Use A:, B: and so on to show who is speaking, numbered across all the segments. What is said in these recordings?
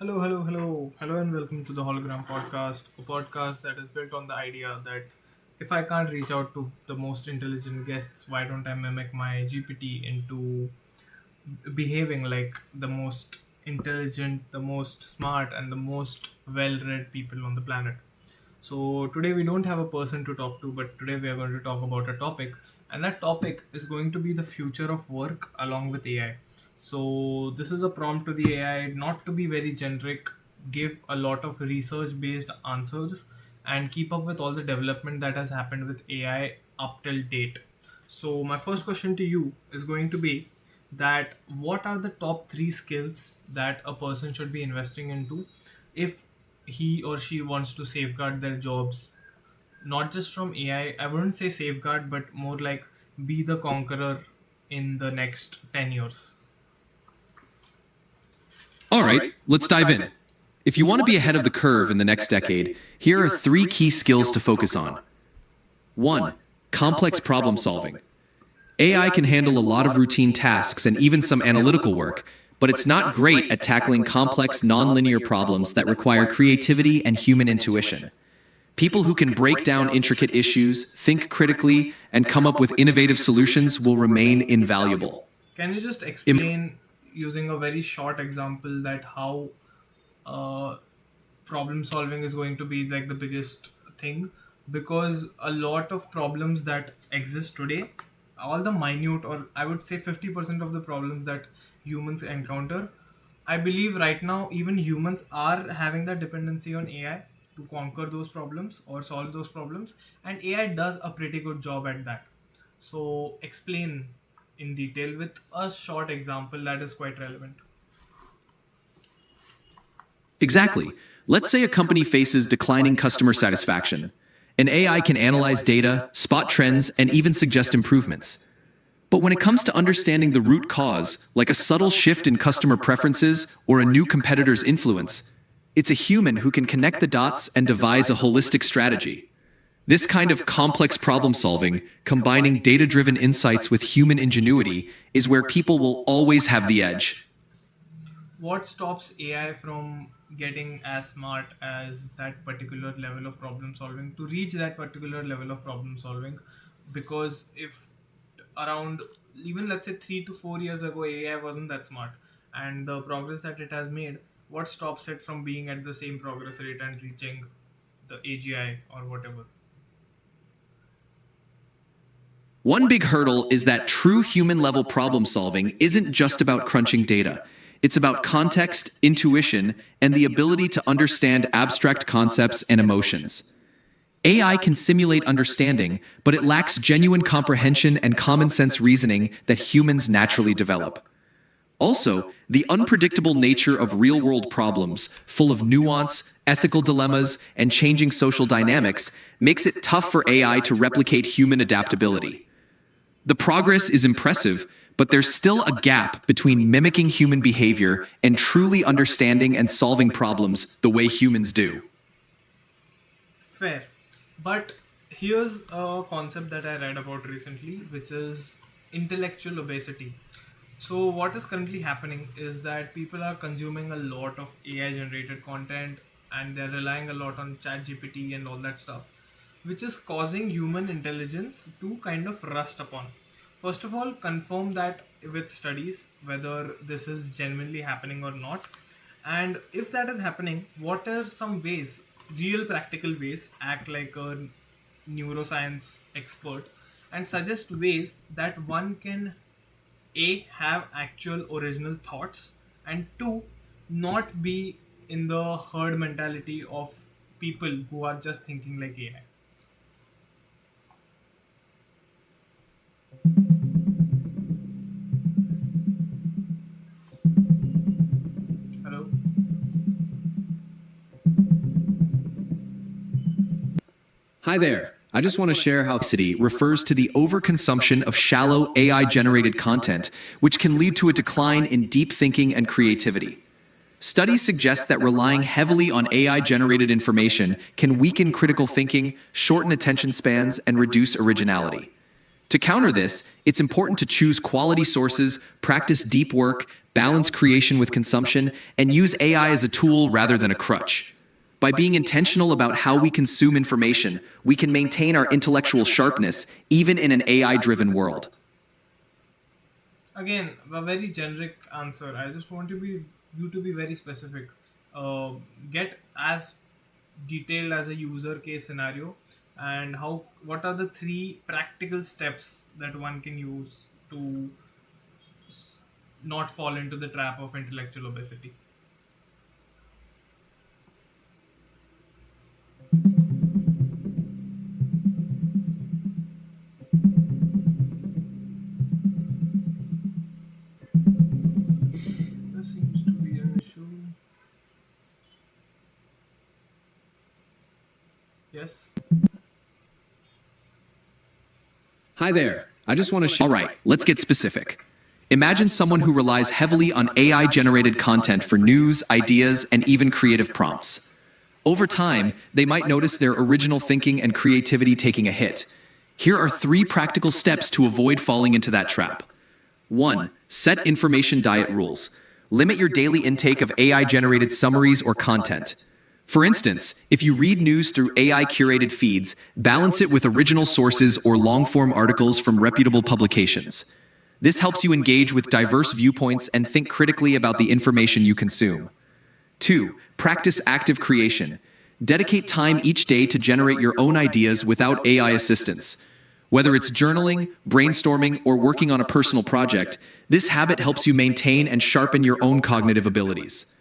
A: Hello, and welcome to the Hologram Podcast, a podcast that is built on the idea that if I can't reach out to the most intelligent guests, why don't I mimic my GPT into behaving like the most intelligent, the most smart, and the most well read people on the planet? So, today we don't have a person to talk to, but today we are going to talk about a topic, and that topic is going to be the future of work along with AI. So, this is a prompt to the AI not to be very generic, give a lot of research based answers, and keep up with all the development that has happened with AI up till date. So, my first question to you is going to be that what are the top three skills that a person should be investing into if he or she wants to safeguard their jobs, not just from AI? I wouldn't say safeguard, but more like be the conqueror in the next 10 years.
B: All right, let's dive in. If you want to be ahead of the curve in the next decade, here are three key skills to focus on. 1. Complex problem solving. AI can handle a lot of routine tasks and even some analytical work, but it's not great at tackling complex, nonlinear problems that require creativity and human intuition. People who can break down intricate issues, think critically, and come up with innovative solutions will remain invaluable.
A: Can you just explain using a very short example that how uh, problem solving is going to be like the biggest thing? Because a lot of problems that exist today, all the minute, or I would say 50% of the problems that humans encounter, I believe right now even humans are having that dependency on AI to conquer those problems or solve those problems, and AI does a pretty good job at that. So explain in detail with a short example that is quite relevant.
B: Exactly. Let's say a company faces declining customer satisfaction. An AI can analyze data, spot trends, and even suggest improvements. But when it comes to understanding the root cause, like a subtle shift in customer preferences or a new competitor's influence, it's a human who can connect the dots and devise a holistic strategy. This kind of complex problem solving, combining data driven insights with human ingenuity, is where people will always have the edge.
A: What stops AI from getting as smart as that particular level of problem solving to reach that particular level of problem solving? Because if around, even let's say 3 to 4 years ago, AI wasn't that smart, and the progress that it has made, what stops it from being at the same progress rate and reaching the AGI or whatever?
B: One big hurdle is that true human level problem solving isn't just about crunching data. It's about context, intuition, and the ability to understand abstract concepts and emotions. AI can simulate understanding, but it lacks genuine comprehension and common sense reasoning that humans naturally develop. Also, the unpredictable nature of real world problems, full of nuance, ethical dilemmas, and changing social dynamics, makes it tough for AI to replicate human adaptability. The progress is impressive, but there's still a gap between mimicking human behavior and truly understanding and solving problems the way humans do.
A: Fair. But here's a concept that I read about recently, which is intellectual obesity. So, what is currently happening is that people are consuming a lot of AI generated content, and they're relying a lot on ChatGPT and all that stuff, which is causing human intelligence to kind of rust upon. First of all, confirm that with studies whether this is genuinely happening or not. And if that is happening, what are some ways, real practical ways, act like a neuroscience expert and suggest ways that one can a have actual original thoughts, and two, not be in the herd mentality of people who are just thinking like AI. Hello.
B: Hi there. I just want to share how obesity refers to the overconsumption of shallow AI generated content, which can lead to a decline in deep thinking and creativity. Studies suggest that relying heavily on AI generated information can weaken critical thinking, shorten attention spans, and reduce originality. To counter this, it's important to choose quality sources, practice deep work, balance creation with consumption, and use AI as a tool rather than a crutch. By being intentional about how we consume information, we can maintain our intellectual sharpness even in an AI-driven world.
A: Again, a very generic answer. I just want to be you to be very specific. Uh, get as detailed as a user case scenario, and how what are the three practical steps that one can use to not fall into the trap of intellectual obesity. There seems to be an issue. Yes.
B: Hi there. I just want to share. All right, let's get specific. Imagine someone who relies heavily on AI generated content for news, ideas, and even creative prompts. Over time, they might notice their original thinking and creativity taking a hit. Here are three practical steps to avoid falling into that trap. 1. Set information diet rules. Limit your daily intake of AI generated summaries or content. For instance, if you read news through AI curated feeds, balance it with original sources or long form articles from reputable publications. This helps you engage with diverse viewpoints and think critically about the information you consume. 2. Practice active creation. Dedicate time each day to generate your own ideas without AI assistance. Whether it's journaling, brainstorming, or working on a personal project, this habit helps you maintain and sharpen your own cognitive abilities.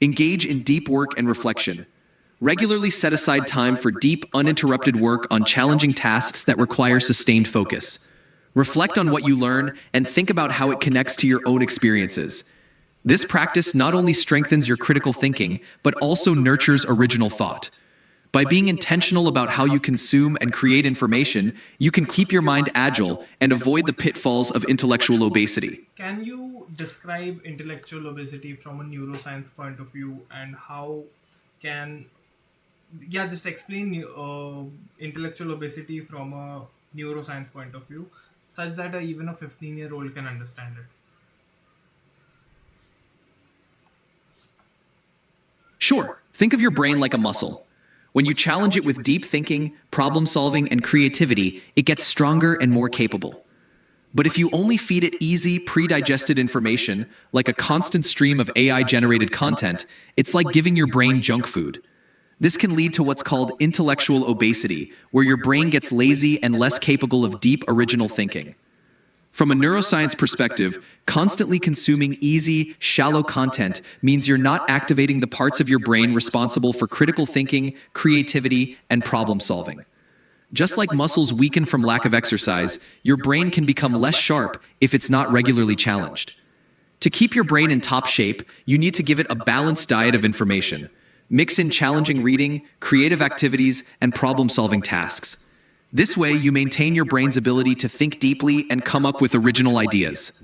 B: Engage in deep work and reflection. Regularly set aside time for deep, uninterrupted work on challenging tasks that require sustained focus. Reflect on what you learn and think about how it connects to your own experiences. This practice not only strengthens your critical thinking, but also nurtures original thought. By being intentional about how you consume and create information, you can keep your mind agile and avoid the pitfalls of intellectual obesity.
A: Can you describe intellectual obesity from a neuroscience point of view, and how can just explain intellectual obesity from a neuroscience point of view, such that even a 15-year-old can understand it?
B: Sure, think of your brain like a muscle. When you challenge it with deep thinking, problem solving, and creativity, it gets stronger and more capable. But if you only feed it easy, pre-digested information, like a constant stream of AI-generated content, it's like giving your brain junk food. This can lead to what's called intellectual obesity, where your brain gets lazy and less capable of deep, original thinking. From a neuroscience perspective, constantly consuming easy, shallow content means you're not activating the parts of your brain responsible for critical thinking, creativity, and problem solving. Just like muscles weaken from lack of exercise, your brain can become less sharp if it's not regularly challenged. To keep your brain in top shape, you need to give it a balanced diet of information. Mix in challenging reading, creative activities, and problem-solving tasks. This way, you maintain your brain's ability to think deeply and come up with original ideas.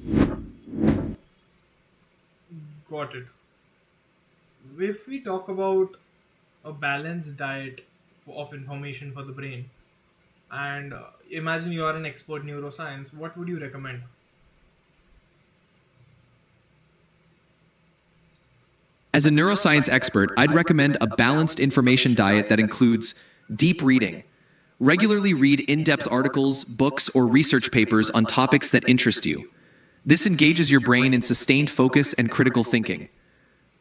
A: Got it. If we talk about a balanced diet of information for the brain, and imagine you are an expert neuroscience, what would you recommend?
B: As a neuroscience expert, I'd recommend a balanced information diet that includes deep reading. Regularly read in-depth articles, books, or research papers on topics that interest you. This engages your brain in sustained focus and critical thinking.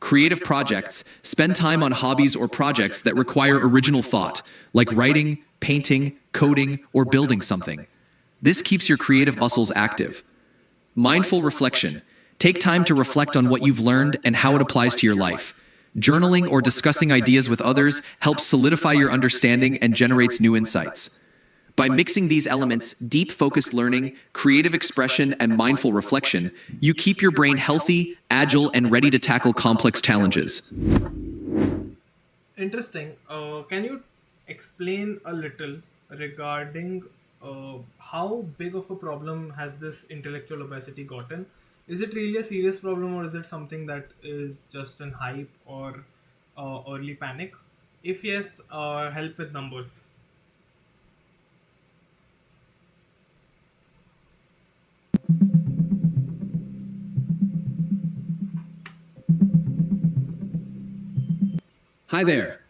B: Creative projects. Spend time on hobbies or projects that require original thought, like writing, painting, coding, or building something. This keeps your creative muscles active. Mindful reflection. Take time to reflect on what you've learned and how it applies to your life. Journaling or discussing ideas with others helps solidify your understanding and generates new insights. By mixing these elements, deep focused learning, creative expression, and mindful reflection, you keep your brain healthy, agile, and ready to tackle complex challenges.
A: Interesting. Can you explain a little regarding how big of a problem has this intellectual obesity gotten? Is it really a serious problem, or is it something that is just an hype or early panic? If yes, help with numbers.
B: Hi there.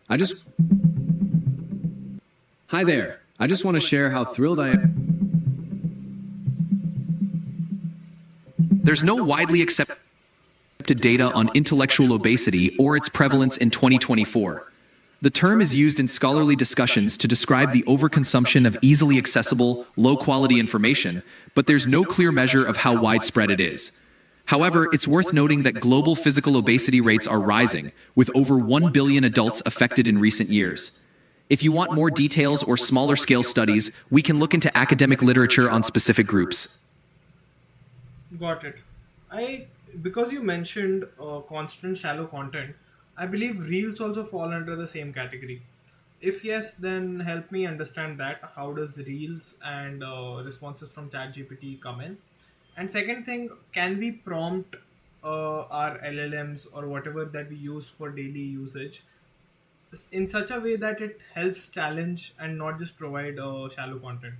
B: Hi there. I just want to share how thrilled I am. There's no widely accepted data on intellectual obesity or its prevalence in 2024. The term is used in scholarly discussions to describe the overconsumption of easily accessible, low-quality information, but there's no clear measure of how widespread it is. However, it's worth noting that global physical obesity rates are rising, with over 1 billion adults affected in recent years. If you want more details or smaller-scale studies, we can look into academic literature on specific groups.
A: Got it. I Because you mentioned constant shallow content, I believe reels also fall under the same category. If yes, then help me understand that. How does reels and responses from ChatGPT come in? And second thing, can we prompt our LLMs or whatever that we use for daily usage in such a way that it helps challenge and not just provide shallow content?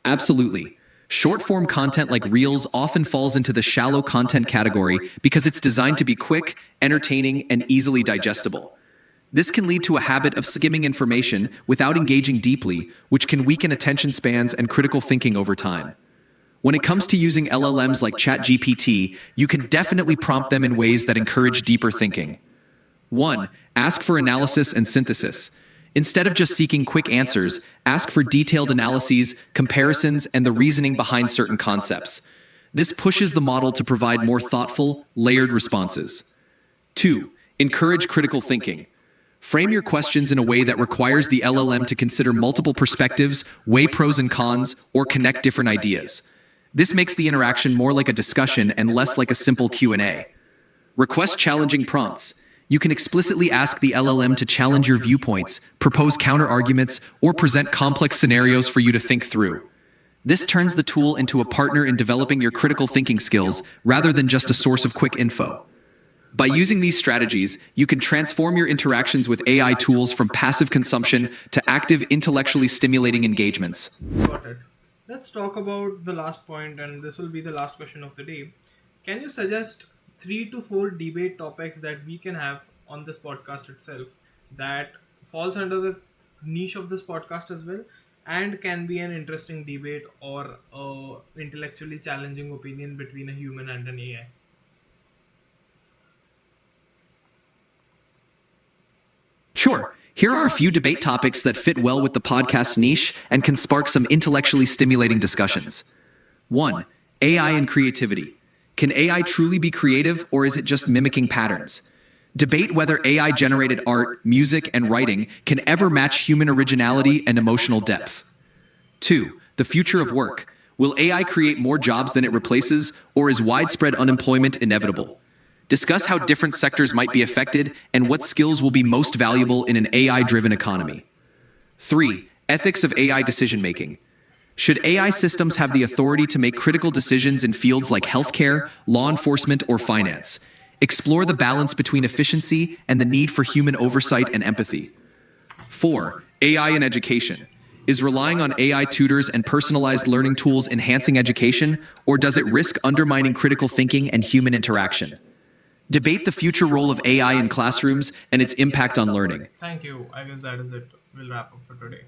B: Absolutely. Short-form content like Reels often falls into the shallow content category because it's designed to be quick, entertaining, and easily digestible. This can lead to a habit of skimming information without engaging deeply, which can weaken attention spans and critical thinking over time. When it comes to using LLMs like ChatGPT, you can definitely prompt them in ways that encourage deeper thinking. 1. Ask for analysis and synthesis. Instead of just seeking quick answers, ask for detailed analyses, comparisons, and the reasoning behind certain concepts. This pushes the model to provide more thoughtful, layered responses. 2. Encourage critical thinking. Frame your questions in a way that requires the LLM to consider multiple perspectives, weigh pros and cons, or connect different ideas. This makes the interaction more like a discussion and less like a simple Q&A. Request challenging prompts. You can explicitly ask the LLM to challenge your viewpoints, propose counter-arguments, or present complex scenarios for you to think through. This turns the tool into a partner in developing your critical thinking skills rather than just a source of quick info. By using these strategies, you can transform your interactions with AI tools from passive consumption to active, intellectually stimulating engagements.
A: Got it. Let's talk about the last point, and this will be the last question of the day. Can you suggest 3 to 4 debate topics that we can have on this podcast itself that falls under the niche of this podcast as well, and can be an interesting debate or intellectually challenging opinion between a human and an AI?
B: Sure, here are a few debate topics that fit well with the podcast's niche and can spark some intellectually stimulating discussions. 1. AI and creativity. Can AI truly be creative, or is it just mimicking patterns? Debate whether AI-generated art, music, and writing can ever match human originality and emotional depth. 2. The future of work. Will AI create more jobs than it replaces, or is widespread unemployment inevitable? Discuss how different sectors might be affected and what skills will be most valuable in an AI-driven economy. 3. Ethics of AI decision-making. Should AI systems have the authority to make critical decisions in fields like healthcare, law enforcement, or finance? Explore the balance between efficiency and the need for human oversight and empathy. 4. AI in education. Is relying on AI tutors and personalized learning tools enhancing education, or does it risk undermining critical thinking and human interaction? Debate the future role of AI in classrooms and its impact on learning.
A: Thank you. I guess that is it. We'll wrap up for today.